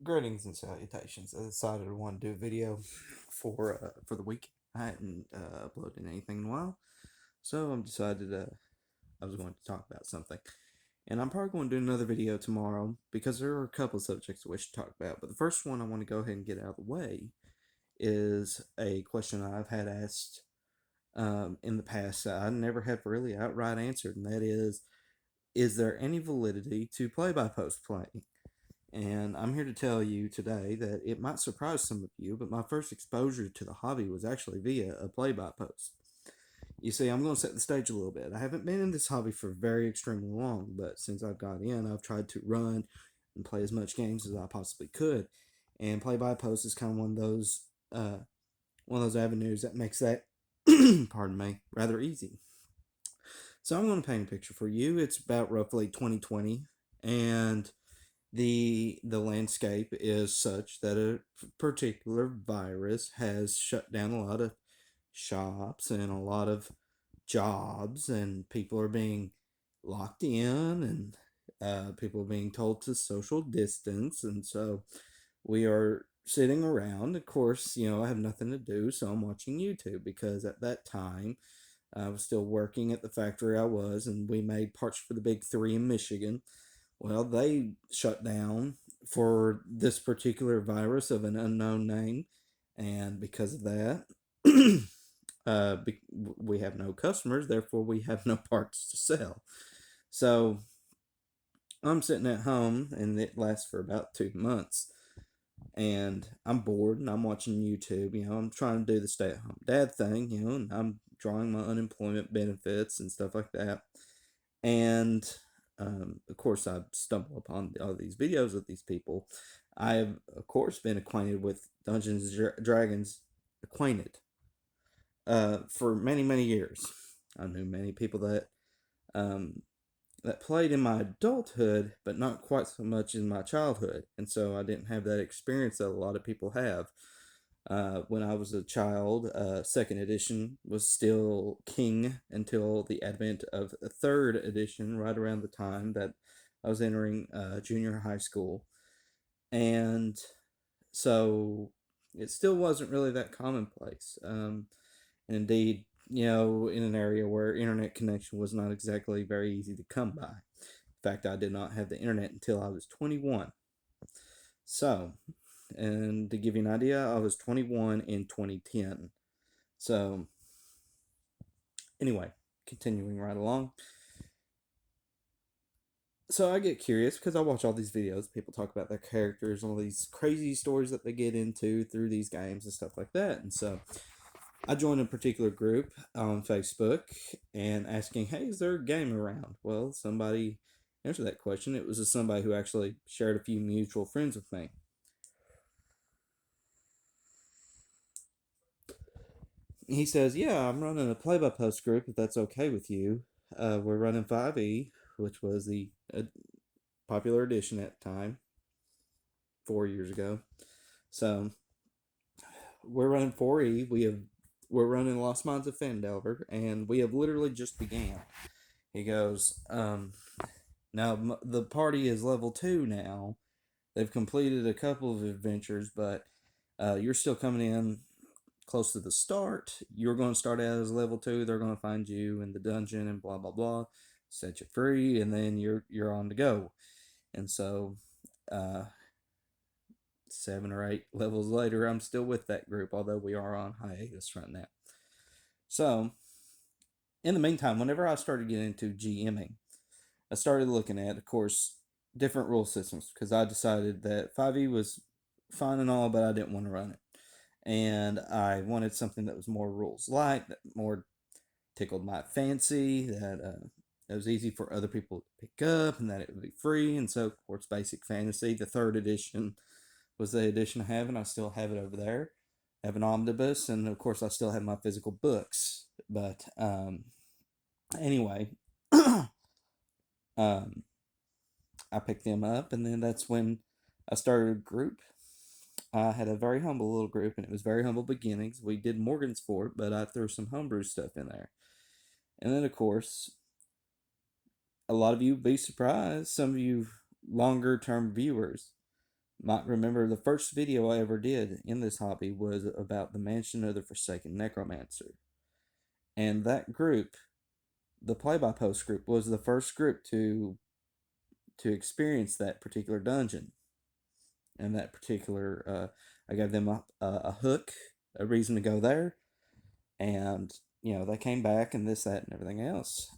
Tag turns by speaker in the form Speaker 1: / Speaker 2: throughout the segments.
Speaker 1: Greetings and salutations. I decided I want to do a video for the week. I hadn't uploaded anything in a while, so I decided I was going to talk about something. And I'm probably going to do another video tomorrow because there are a couple of subjects we should talk about. But the first one I want to go ahead and get out of the way is a question I've had asked in the past that I never have really outright answered, and that is there any validity to play-by-post playing? And I'm here to tell you today that it might surprise some of you, but my first exposure to the hobby was actually via a play by post. You see, I'm going to set the stage a little bit. I haven't been in this hobby for very extremely long, but since I've got in, I've tried to run and play as much games as I possibly could. And play by post is kind of one of those avenues that makes that, pardon me, rather easy. So I'm going to paint a picture for you. It's about roughly 2020, and the landscape is such that a particular virus has shut down a lot of shops and a lot of jobs, and people are being locked in, and people are being told to social distance, and so we are sitting around. Of course, I have nothing to do, so I'm watching YouTube because at that time I was still working at the factory I was, and we made parts for the big three in Michigan. Well, they shut down for this particular virus of an unknown name, and because of that, we have no customers, therefore, we have no parts to sell. So I'm sitting at home, and it lasts for about 2 months. And I'm bored and I'm watching YouTube. I'm trying to do the stay at home dad thing, and I'm drawing my unemployment benefits and stuff like that. And of course, I stumble upon all these videos of these people. I have, of course, been acquainted with Dungeons and Dragons, acquainted for many, many years. I knew many people um, that played in my adulthood, but not quite so much in my childhood, and so I didn't have that experience that a lot of people have. When I was a child, second edition was still king until the advent of a third edition, right around the time that I was entering junior high school. And so it still wasn't really that commonplace. And indeed, in an area where internet connection was not exactly very easy to come by. In fact, I did not have the internet until I was 21. So, and to give you an idea, I was 21 in 2010. So, anyway, continuing right along. So I get curious because I watch all these videos. People talk about their characters, all these crazy stories that they get into through these games and stuff like that. And so I joined a particular group on Facebook and asking, "Hey, is there a game around?" Well, somebody answered that question. It was somebody who actually shared a few mutual friends with me. He says, "Yeah, I'm running a play-by-post group if that's okay with you. We're running 5e, which was the popular edition at the time, 4 years ago. So we're running 4e. We're running Lost Mines of Phandelver, and we have literally just began." He goes, "Now the party is level 2 now. They've completed a couple of adventures, but you're still coming in close to the start. You're going to start out as level 2. They're going to find you in the dungeon and blah blah blah, set you free, and then you're on to go." And so, uh, 7 or 8 levels later, I'm still with that group, although we are on hiatus right now. So, in the meantime, whenever I started getting into GMing, I started looking at, of course, different rule systems because I decided that 5e was fine and all, but I didn't want to run it. And I wanted something that was more rules light, that more tickled my fancy, that it was easy for other people to pick up, and that it would be free. And so, of course, Basic Fantasy, the third edition, was the edition I have, and I still have it over there. I have an omnibus, and of course, I still have my physical books. But anyway, um, I picked them up, and then that's when I started a group. I had a very humble little group, and it was very humble beginnings. We did Morgan's Fort, but I threw some homebrew stuff in there. And then, of course, a lot of you be surprised, some of you longer term viewers might remember the first video I ever did in this hobby was about the Mansion of the Forsaken Necromancer. And that group, the Play by Post group, was the first group to experience that particular dungeon and that particular. I gave them a hook, a reason to go there, and they came back and this, that, and everything else.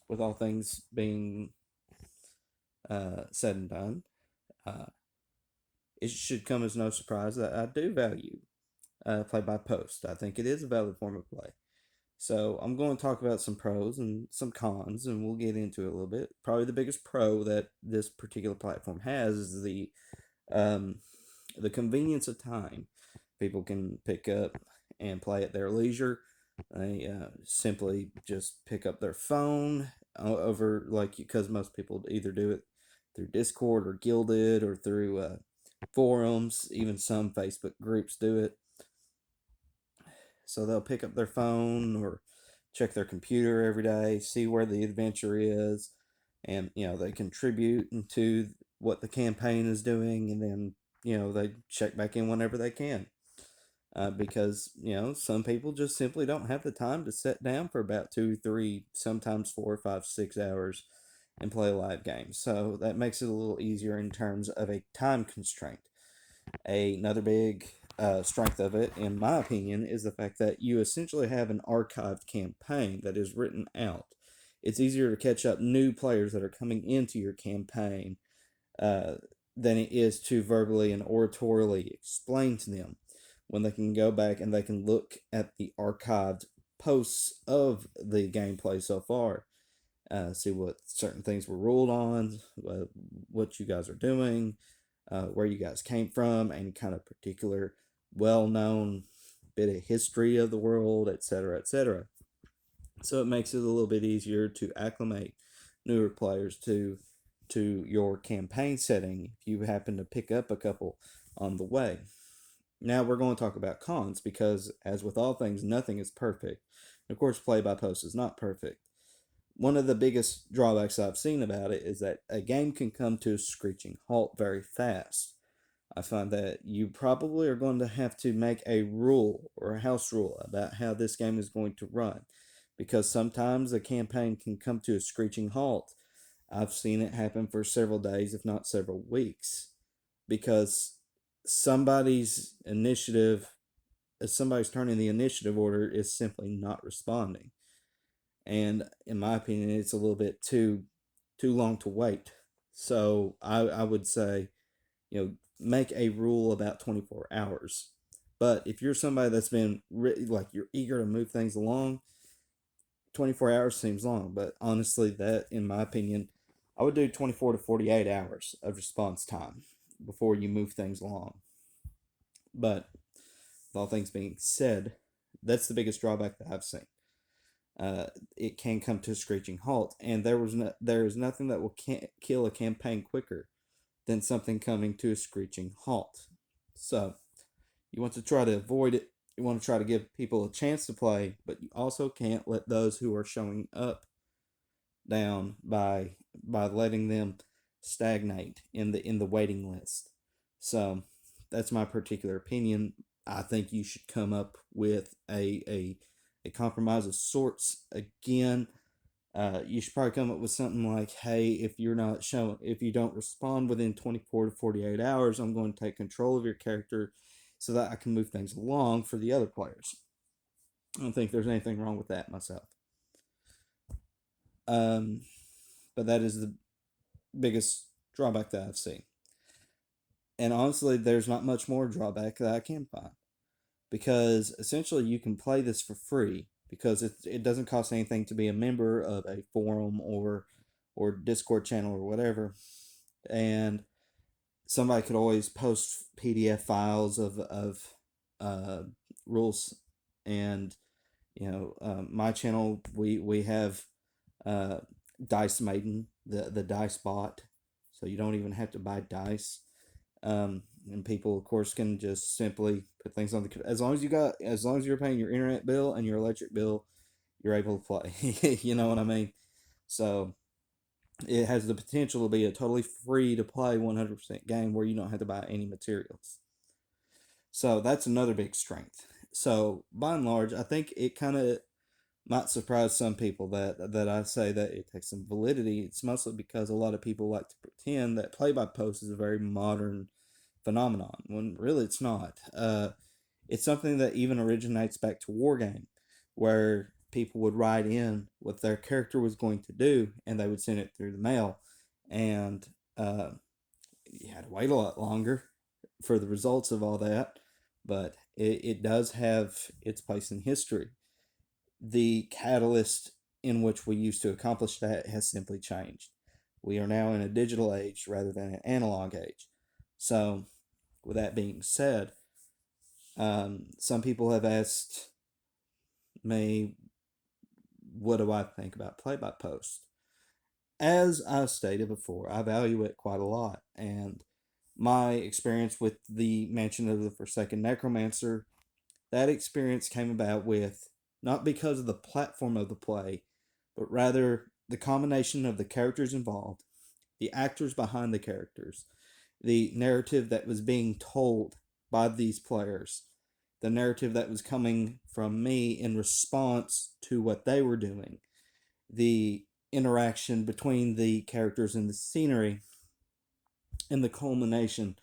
Speaker 1: With all things being said and done, uh, it should come as no surprise that I do value play by post. I think it is a valid form of play. So I'm going to talk about some pros and some cons, and we'll get into it a little bit. Probably the biggest pro that this particular platform has is um, the convenience of time. People can pick up and play at their leisure. They simply just pick up their phone over, like, because most people either do it through Discord or Guilded or through forums. Even some Facebook groups do it. So they'll pick up their phone or check their computer every day, see where the adventure is, and they contribute into what the campaign is doing, and then they check back in whenever they can. Because some people just simply don't have the time to sit down for about 2, 3, sometimes 4, 5, 6 hours and play a live game. So that makes it a little easier in terms of a time constraint. Another big strength of it, in my opinion, is the fact that you essentially have an archived campaign that is written out. It's easier to catch up new players that are coming into your campaign than it is to verbally and oratorially explain to them, when they can go back and they can look at the archived posts of the gameplay so far, see what certain things were ruled on, what you guys are doing, where you guys came from, any kind of particular well-known bit of history of the world, etc., etc. So it makes it a little bit easier to acclimate newer players to your campaign setting if you happen to pick up a couple on the way. Now we're going to talk about cons, because as with all things, nothing is perfect. Of course, play by post is not perfect. One of the biggest drawbacks I've seen about it is that a game can come to a screeching halt very fast. I find that you probably are going to have to make a rule or a house rule about how this game is going to run, because sometimes a campaign can come to a screeching halt. I've seen it happen for several days, if not several weeks, because somebody's turning the initiative order is simply not responding. And in my opinion, it's a little bit too long to wait. So I would say, make a rule about 24 hours. But if you're somebody that's been like, you're eager to move things along, 24 hours seems long. But honestly, that, in my opinion, I would do 24 to 48 hours of response time before you move things along. But with all things being said, that's the biggest drawback that I've seen. It can come to a screeching halt, and there is nothing that will kill a campaign quicker than something coming to a screeching halt. So you want to try to avoid it. You want to try to give people a chance to play, but you also can't let those who are showing up down by letting them stagnate in the waiting list. So that's my particular opinion. I think you should come up with a compromise of sorts. Again, you should probably come up with something like, hey, if you don't respond within 24 to 48 hours, I'm going to take control of your character so that I can move things along for the other players. I don't think there's anything wrong with that myself. But that is the biggest drawback that I've seen. And honestly, there's not much more drawback that I can find, because essentially you can play this for free, because it doesn't cost anything to be a member of a forum or Discord channel or whatever. And somebody could always post PDF files of rules. And my channel, we have Dice Maiden, the dice bot, so you don't even have to buy dice. And people, of course, can just simply put things on as long as you're paying your internet bill and your electric bill, you're able to play. You know what I mean? So it has the potential to be a totally free to play 100% game where you don't have to buy any materials. So that's another big strength. So by and large, I think it kind of might surprise some people that I say that it takes some validity. It's mostly because a lot of people like to pretend that play by post is a very modern phenomenon when really it's not. It's something that even originates back to Wargame, where people would write in what their character was going to do and they would send it through the mail, and uh, you had to wait a lot longer for the results of all that, but it does have its place in history. The catalyst in which we used to accomplish that has simply changed. We are now in a digital age rather than an analog age. So, with that being said, some people have asked me, what do I think about play by post? As I stated before, I value it quite a lot. And my experience with the Mansion of the Forsaken Necromancer, that experience came about with not because of the platform of the play, but rather the combination of the characters involved, the actors behind the characters, the narrative that was being told by these players, the narrative that was coming from me in response to what they were doing, the interaction between the characters and the scenery, and the culmination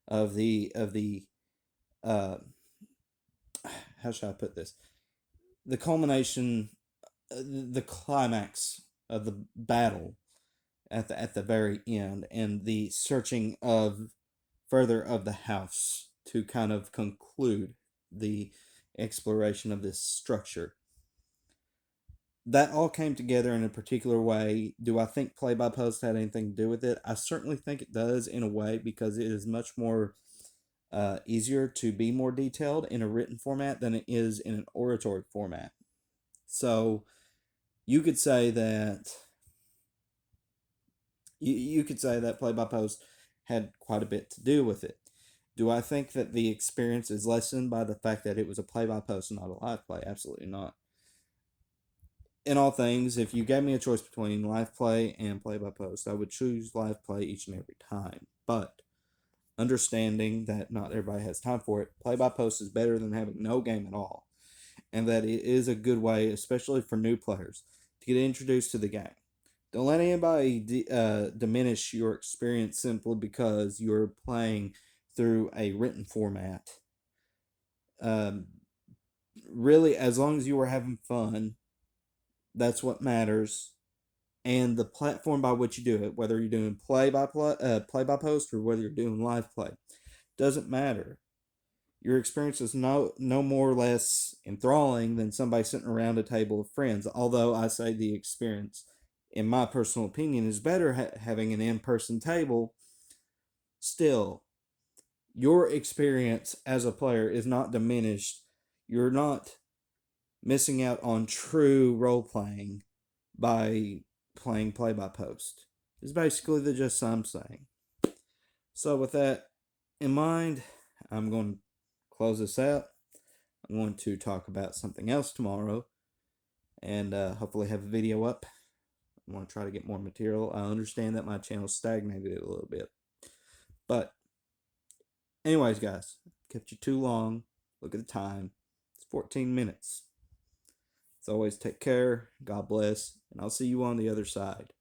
Speaker 1: of the uh, how should I put this? The culmination, the climax of the battle at the very end, and the searching of further of the house to kind of conclude the exploration of this structure. That all came together in a particular way. Do I think play by post had anything to do with it? I certainly think it does in a way, because it is much more easier to be more detailed in a written format than it is in an oratory format. So you could say that you could say that play by post had quite a bit to do with it. Do I think that the experience is lessened by the fact that it was a play by post and not a live play? Absolutely not. In all things, if you gave me a choice between live play and play by post, I would choose live play each and every time. But understanding that not everybody has time for it, play by post is better than having no game at all. And that it is a good way, especially for new players, to get introduced to the game. Don't let anybody diminish your experience simply because you're playing through a written format. Um, really, as long as you are having fun, that's what matters. And the platform by which you do it, whether you're doing play by post, or whether you're doing live play, doesn't matter. Your experience is no more or less enthralling than somebody sitting around a table of friends. Although I say the experience, in my personal opinion, is better having an in-person table. Still, your experience as a player is not diminished. You're not missing out on true role playing by playing play by post. Is basically the gist I'm saying. So with that in mind, I'm going to close this out. I'm going to talk about something else tomorrow, and hopefully have a video up. I want to try to get more material. I understand that my channel stagnated a little bit, but anyways, guys, kept you too long. Look at the time; it's 14 minutes. As always, take care. God bless, and I'll see you on the other side.